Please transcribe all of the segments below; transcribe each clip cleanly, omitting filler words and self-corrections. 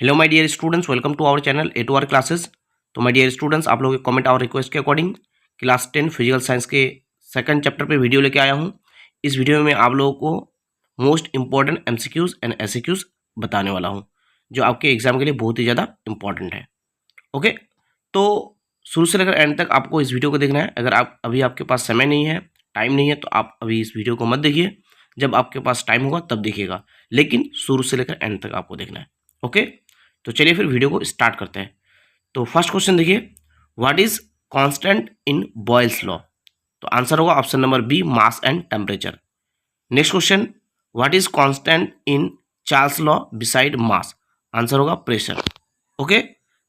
Hello my dear students, welcome to our channel A to R classes. तो my dear students, आप लोगों के comment और request के अकॉर्डिंग क्लास 10 फिजिकल साइंस के सेकंड चैप्टर पे वीडियो लेके आया हूँ। इस वीडियो में आप लोगों को most important MCQs and SCQs बताने वाला हूँ, जो आपके एग्जाम के लिए बहुत ही ज़्यादा इंपॉर्टेंट है। ओके, तो शुरू से लेकर एंड तक आपको इस वीडियो को देखना है। अगर आप अभी आपके पास समय नहीं है, टाइम नहीं है, तो आप अभी इस वीडियो को मत देखिए। जब आपके पास टाइम होगा तब देखिएगा, लेकिन शुरू से लेकर एंड तक आपको देखना है। ओके, तो चलिए फिर वीडियो को स्टार्ट करते हैं। तो फर्स्ट क्वेश्चन देखिए, what is constant in Boyle's law? तो आंसर होगा option number B, mass and temperature. Next question, what is constant in Charles law beside mass? Answer होगा pressure. Okay,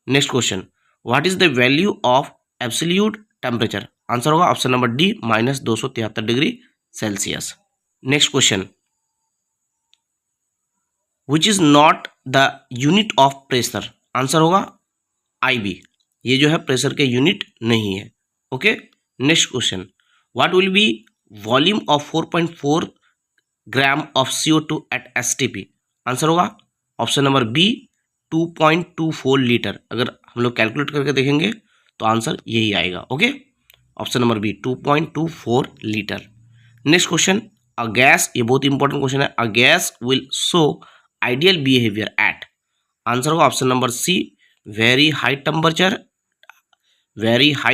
next question, what is the value of absolute temperature? Answer होगा option number D, -273 degree Celsius. Next question, which is not the unit of pressure? Answer होगा IB। ये जो है pressure के unit नहीं है। Okay, next question, what will be volume of 4.4 gram of CO2 at STP? Answer होगा option number B, 2.24 litre. अगर हम लोग कैलकुलेट करके देखेंगे तो आंसर यही आएगा। Okay, option number B, 2.24 litre. Next question, a gas, ये बहुत इंपॉर्टेंट क्वेश्चन है, a gas will show ideal behaviour at? Answer होगा option number C, very high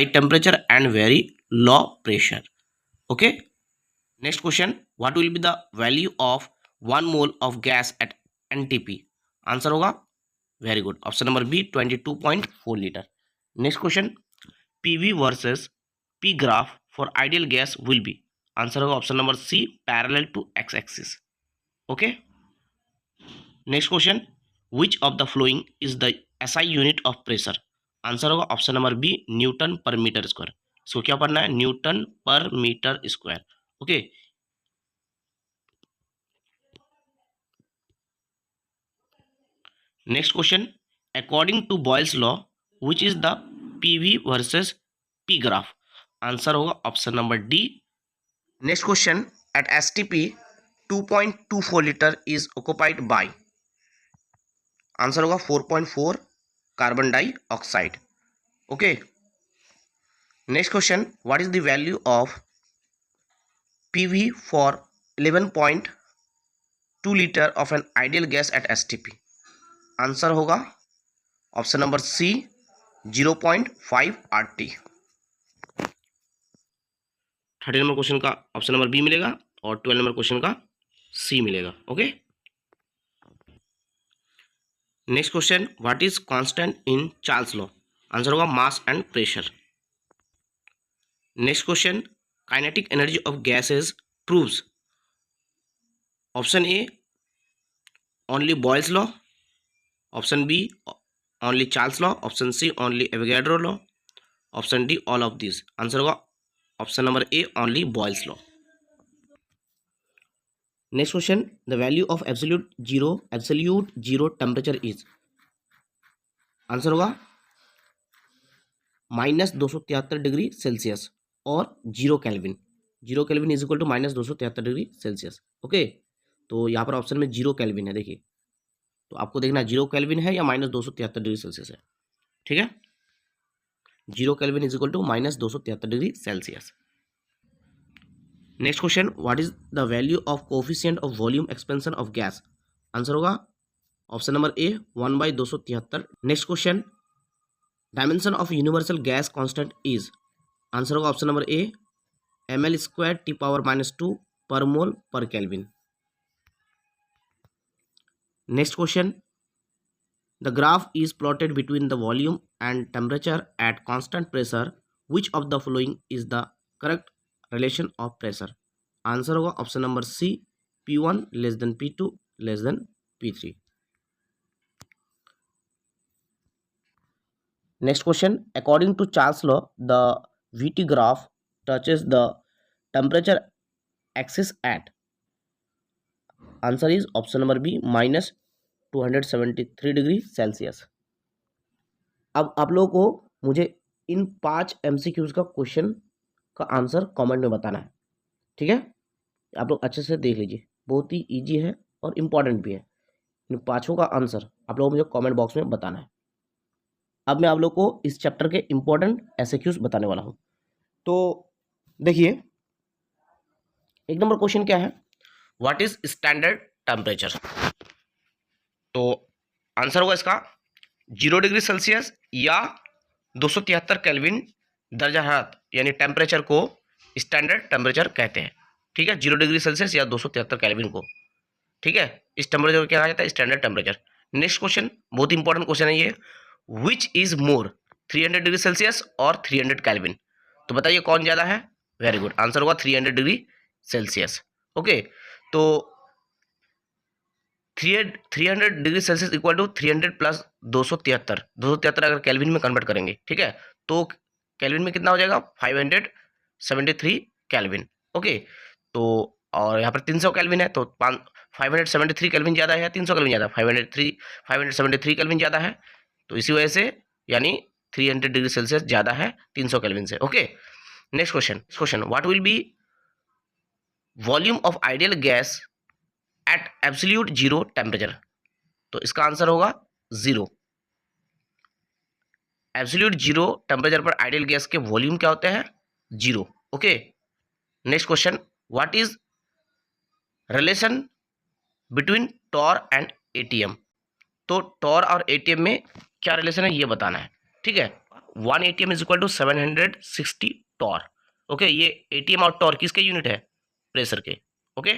temperature, and very low pressure. Okay, next question, what will be the value of 1 mole of gas at NTP? Answer होगा very good, option number B, 22.4 litre. Next question, PV versus P graph for ideal gas will be? Answer होगा option number C, parallel to X axis. Okay, next question, which of the following is the SI unit of pressure? Answer होगा option number B, newton per metre square. इसको क्या पढ़ना है? Newton per metre square. Okay, next question, according to Boyle's law which is the PV versus P graph? Answer होगा option number D. Next question, at STP 2.24 litre is occupied bye? Answer होगा 4.4 carbon dioxide. Okay, next question, what is the value of PV for 11.2 litre of an ideal gas at STP? Answer होगा option number C, 0.5 RT। 30 number question का option number B मिलेगा और 12 number question का C मिलेगा। Okay, next question, what is constant in Charles law? Answer होगा mass and pressure. Next question, kinetic energy of gases proves? Option A, only Boyle's law, option B, only Charles law, option C, only Avogadro law, option D, all of this. Answer होगा option number A, only Boyle's law. Next question, the value of absolute zero temperature is? Answer होगा -273 degree Celsius और 0 kelvin. 0 kelvin is equal to -273 degree Celsius. Okay, तो यहाँ पर option में 0 kelvin है। देखिए, तो आपको देखना 0 केल्विन है या -273 डिग्री सेल्सियस है। ठीक है, 0 kelvin is equal to -273 degree Celsius. Next question, what is the value of coefficient of volume expansion of gas? Answer होगा option number A, 1/273। Next question, dimension of universal gas constant is? Answer होगा option number A, ml² T⁻⁻² per mole per kelvin. Next question, the graph is plotted between the volume and temperature at constant pressure, which of the following is the correct relation of pressure? Answer होगा option number C, P1 less than P2 less than P3। Next question, according to Charles law the VT graph touches the temperature axis at? Answer is option number B, -273 degree Celsius. अब आप लोगों को मुझे इन 5 MCQs का question का answer comment में बताना है। ठीक है, आप लोग अच्छे से देख लीजिए, बहुत ही इजी है और इम्पॉर्टेंट भी है। इन पांचों का आंसर आप लोगों को मुझे कमेंट बॉक्स में बताना है। अब मैं आप लोग को इस चैप्टर के इंपॉर्टेंट एसक्यूज बताने वाला हूं। तो देखिए, एक नंबर क्वेश्चन क्या है, व्हाट इज स्टैंडर्ड टेम्परेचर। तो आंसर होगा इसका 0 डिग्री सेल्सियस या 273 केल्विन दर्जा हरारत यानी टेम्परेचर को स्टैंडर्ड टेम्परेचर कहते हैं। ठीक है, 0 डिग्री सेल्सियस या 273 केल्विन को, ठीक है, इस टेम्परेचर को क्या कहा जाता है, स्टैंडर्ड टेम्परेचर। नेक्स्ट क्वेश्चन बहुत इंपॉर्टेंट क्वेश्चन है ये, which is more 300 degree Celsius और 300 केल्विन। तो बताइए कौन ज्यादा है। वेरी गुड, आंसर होगा 300 डिग्री सेल्सियस। ओके, तो 300 degree Celsius equal to 300 plus 273 अगर केल्विन में कन्वर्ट करेंगे, ठीक है, तो केल्विन में कितना हो जाएगा 573 केल्विन। ओके, तो और यहाँ पर 300 केल्विन है तो 573 केल्विन ज़्यादा है या 300 केल्विन ज़्यादा, 573 केल्विन ज़्यादा है, तो इसी वजह से यानी 300 डिग्री सेल्सियस ज़्यादा है 300 केल्विन से। Okay, next question, what will be volume of ideal gas at absolute zero temperature. तो इसका आंसर होगा 0। एब्सोल्यूट जीरो टेम्परेचर पर आइडियल गैस के वॉल्यूम क्या होते हैं, 0। Okay, next question, what is relation between torr and ATM. तो torr और एटीएम में क्या रिलेशन है ये बताना है। ठीक है, 1 ATM is equal to 760 torr. Okay, ये एटीएम और टॉर किसके यूनिट है, प्रेशर के। Okay,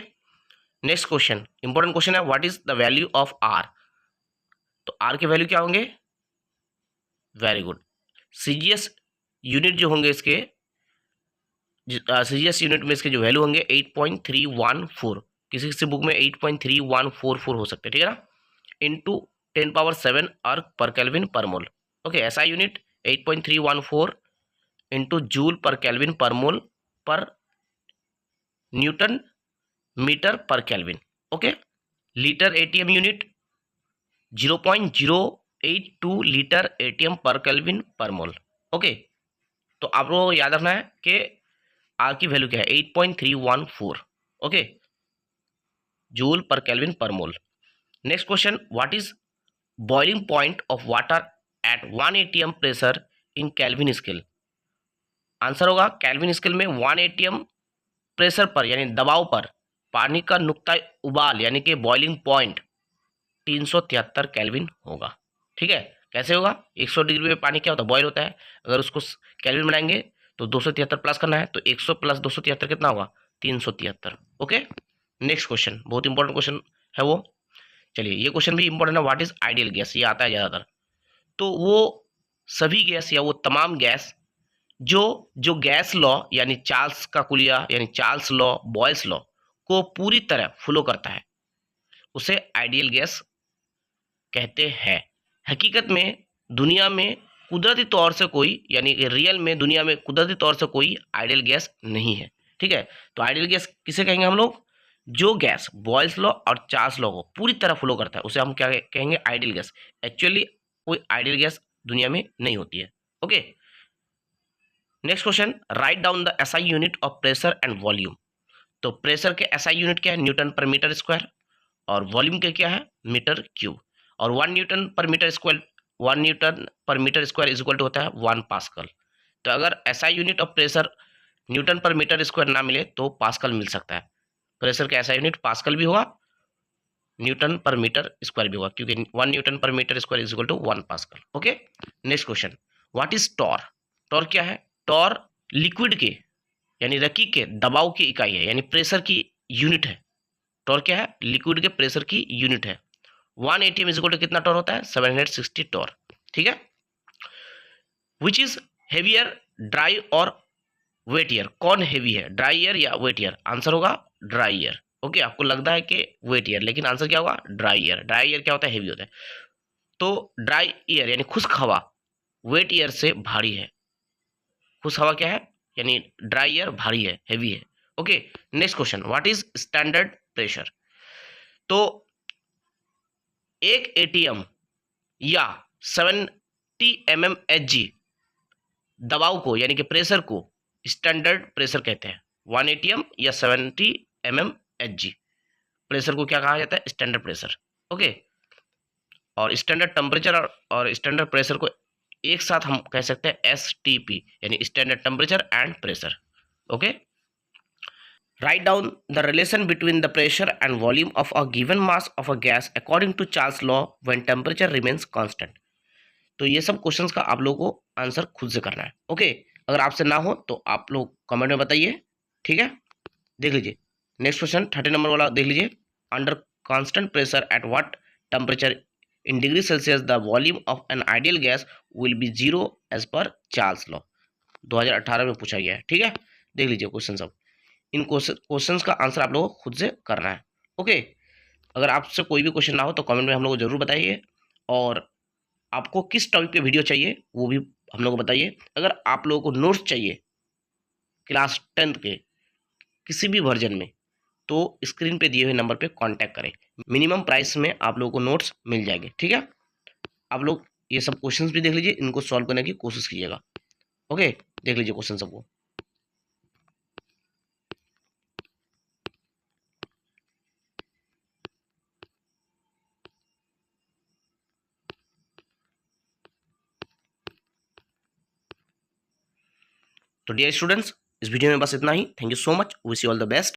next question, important question है, what is the value of R. तो आर के वैल्यू क्या होंगे, वेरी गुड, सीजीएस यूनिट जो होंगे इसके, सीजीएस यूनिट में इसके जो वैल्यू होंगे 8.314, किसी किसी बुक में 8.3144 हो सकते हैं, ठीक है ना, इंटू 10⁻7 अर्क per kelvin per mole. Okay, ऐसा unit 8.314 into joule per kelvin per mole per newton metre per kelvin. Okay, litre ATM unit 0.082 litre ATM per kelvin per mole. Okay, तो आप लोगों को याद रखना है कि आर की वैल्यू क्या है, 8.314। Okay, joule per kelvin per mole. Next question, what is boiling point of water at 1 ATM pressure in kelvin scale. Answer होगा केल्विन स्केल में 1 एटीएम प्रेशर पर यानी दबाव पर पानी का नुक्ता उबाल यानी कि बॉइलिंग पॉइंट 373 केल्विन होगा। ठीक है, कैसे होगा, 100 डिग्री में पानी क्या होता है, बॉयल होता है, अगर उसको केल्विन बनाएंगे तो 273 प्लस करना है, तो 100 प्लस 273 कितना होगा, 373। ओके, नेक्स्ट क्वेश्चन बहुत इंपॉर्टेंट क्वेश्चन है वो, चलिए ये क्वेश्चन भी इंपॉर्टेंट है, व्हाट इज आइडियल गैस, ये आता है ज़्यादातर। तो वो सभी गैस या वो तमाम गैस जो गैस लॉ यानी चार्ल्स का कुलिया यानी चार्ल्स लॉ, बॉयल्स लॉ को पूरी तरह फॉलो करता है, उसे आइडियल गैस कहते हैं। हकीकत में दुनिया में कुदरती तौर से कोई यानी रियल में दुनिया में कुदरती तौर से कोई आइडियल गैस नहीं है। ठीक है, तो आइडियल गैस किसे कहेंगे हम लोग, जो गैस बॉयल्स लॉ और चार्ल्स लॉ को पूरी तरह फॉलो करता है उसे हम क्या कहेंगे, आइडियल गैस। एक्चुअली कोई आइडियल गैस दुनिया में नहीं होती है। Okay, next question, right down the SI unit of pressure and volume. तो प्रेशर के एसआई यूनिट क्या है, न्यूटन पर मीटर स्क्वायर, और वॉल्यूम के क्या है, मीटर क्यूब, और 1 newton per metre square is equal to होता है 1 पास्कल। तो अगर SI unit of pressure newton per metre square ना मिले तो पास्कल मिल सकता है। प्रेशर का SI यूनिट पास्कल भी होगा, न्यूटन पर मीटर स्क्वायर भी होगा, क्योंकि 1 newton per metre square is equal to 1 pascal. Okay, next question, what is torr. Torr क्या है, टॉर लिक्विड के यानी रकी के दबाव की इकाई है यानी प्रेशर की यूनिट है। टॉर क्या है, लिक्विड के प्रेशर की यूनिट है। 1 एटीएम इज इक्वल टू कितना टॉर होता है, 760 टॉर। ठीक है, विच इज हेवियर, ड्राई और वेट ईयर, कौन हेवी है, ड्राई ईयर या वेट ईयर। आंसर होगा ड्राई ईयर। ओके, आपको लगता है कि वेट ईयर, लेकिन आंसर क्या होगा, ड्राई ईयर। ड्राई ईयर क्या होता है, हेवी होता है। तो ड्राई ईयर यानी खुश्क हवा वेट ईयर से भारी है। खुश्क हवा क्या है, यानी ड्राई ईयर भारी है, हेवी है। Okay, next question, what is standard pressure. तो एक एटीएम या 70 mmHg दबाव को यानी कि प्रेशर को स्टैंडर्ड प्रेशर कहते हैं। 1 एटीएम या 70 mmHg प्रेशर को क्या कहा जाता है, स्टैंडर्ड प्रेशर। ओके, और स्टैंडर्ड टेम्परेचर और स्टैंडर्ड प्रेशर को एक साथ हम कह सकते हैं STP, यानी standard temperature and pressure. Okay, write down the relation between the pressure and volume of a given mass of a gas according to Charles law when temperature remains constant. तो ये सब क्वेश्चंस का आप लोगों को answer खुद से करना है। ओके, अगर आपसे ना हो तो आप लोग कमेंट में बताइए, ठीक है। देख लीजिए नेक्स्ट क्वेश्चन 30 नंबर वाला देख लीजिए। Under constant pressure at what temperature in degree Celsius the volume of an ideal gas will be zero as per Charles law. 2018 में पूछा गया है, ठीक है। देख लीजिए क्वेश्चन सब, इन क्वेश्चंस का आंसर आप लोगों को खुद से करना है। ओके, अगर आपसे कोई भी क्वेश्चन ना हो तो कमेंट में हम लोग को जरूर बताइए, और आपको किस टॉपिक पे वीडियो चाहिए वो भी हम लोग को बताइए। अगर आप लोगों को नोट्स चाहिए क्लास 10 के किसी भी वर्जन में, तो स्क्रीन पे दिए हुए नंबर पे कांटेक्ट करें। मिनिमम प्राइस में आप लोगों को नोट्स मिल जाएंगे, ठीक है। आप लोग ये सब क्वेश्चंस भी देख लीजिए, इनको सॉल्व करने की कोशिश कीजिएगा। ओके, देख लीजिए क्वेश्चन सबको। तो डियर स्टूडेंट्स, इस वीडियो में बस इतना ही। Thank you so much, wish you all the best.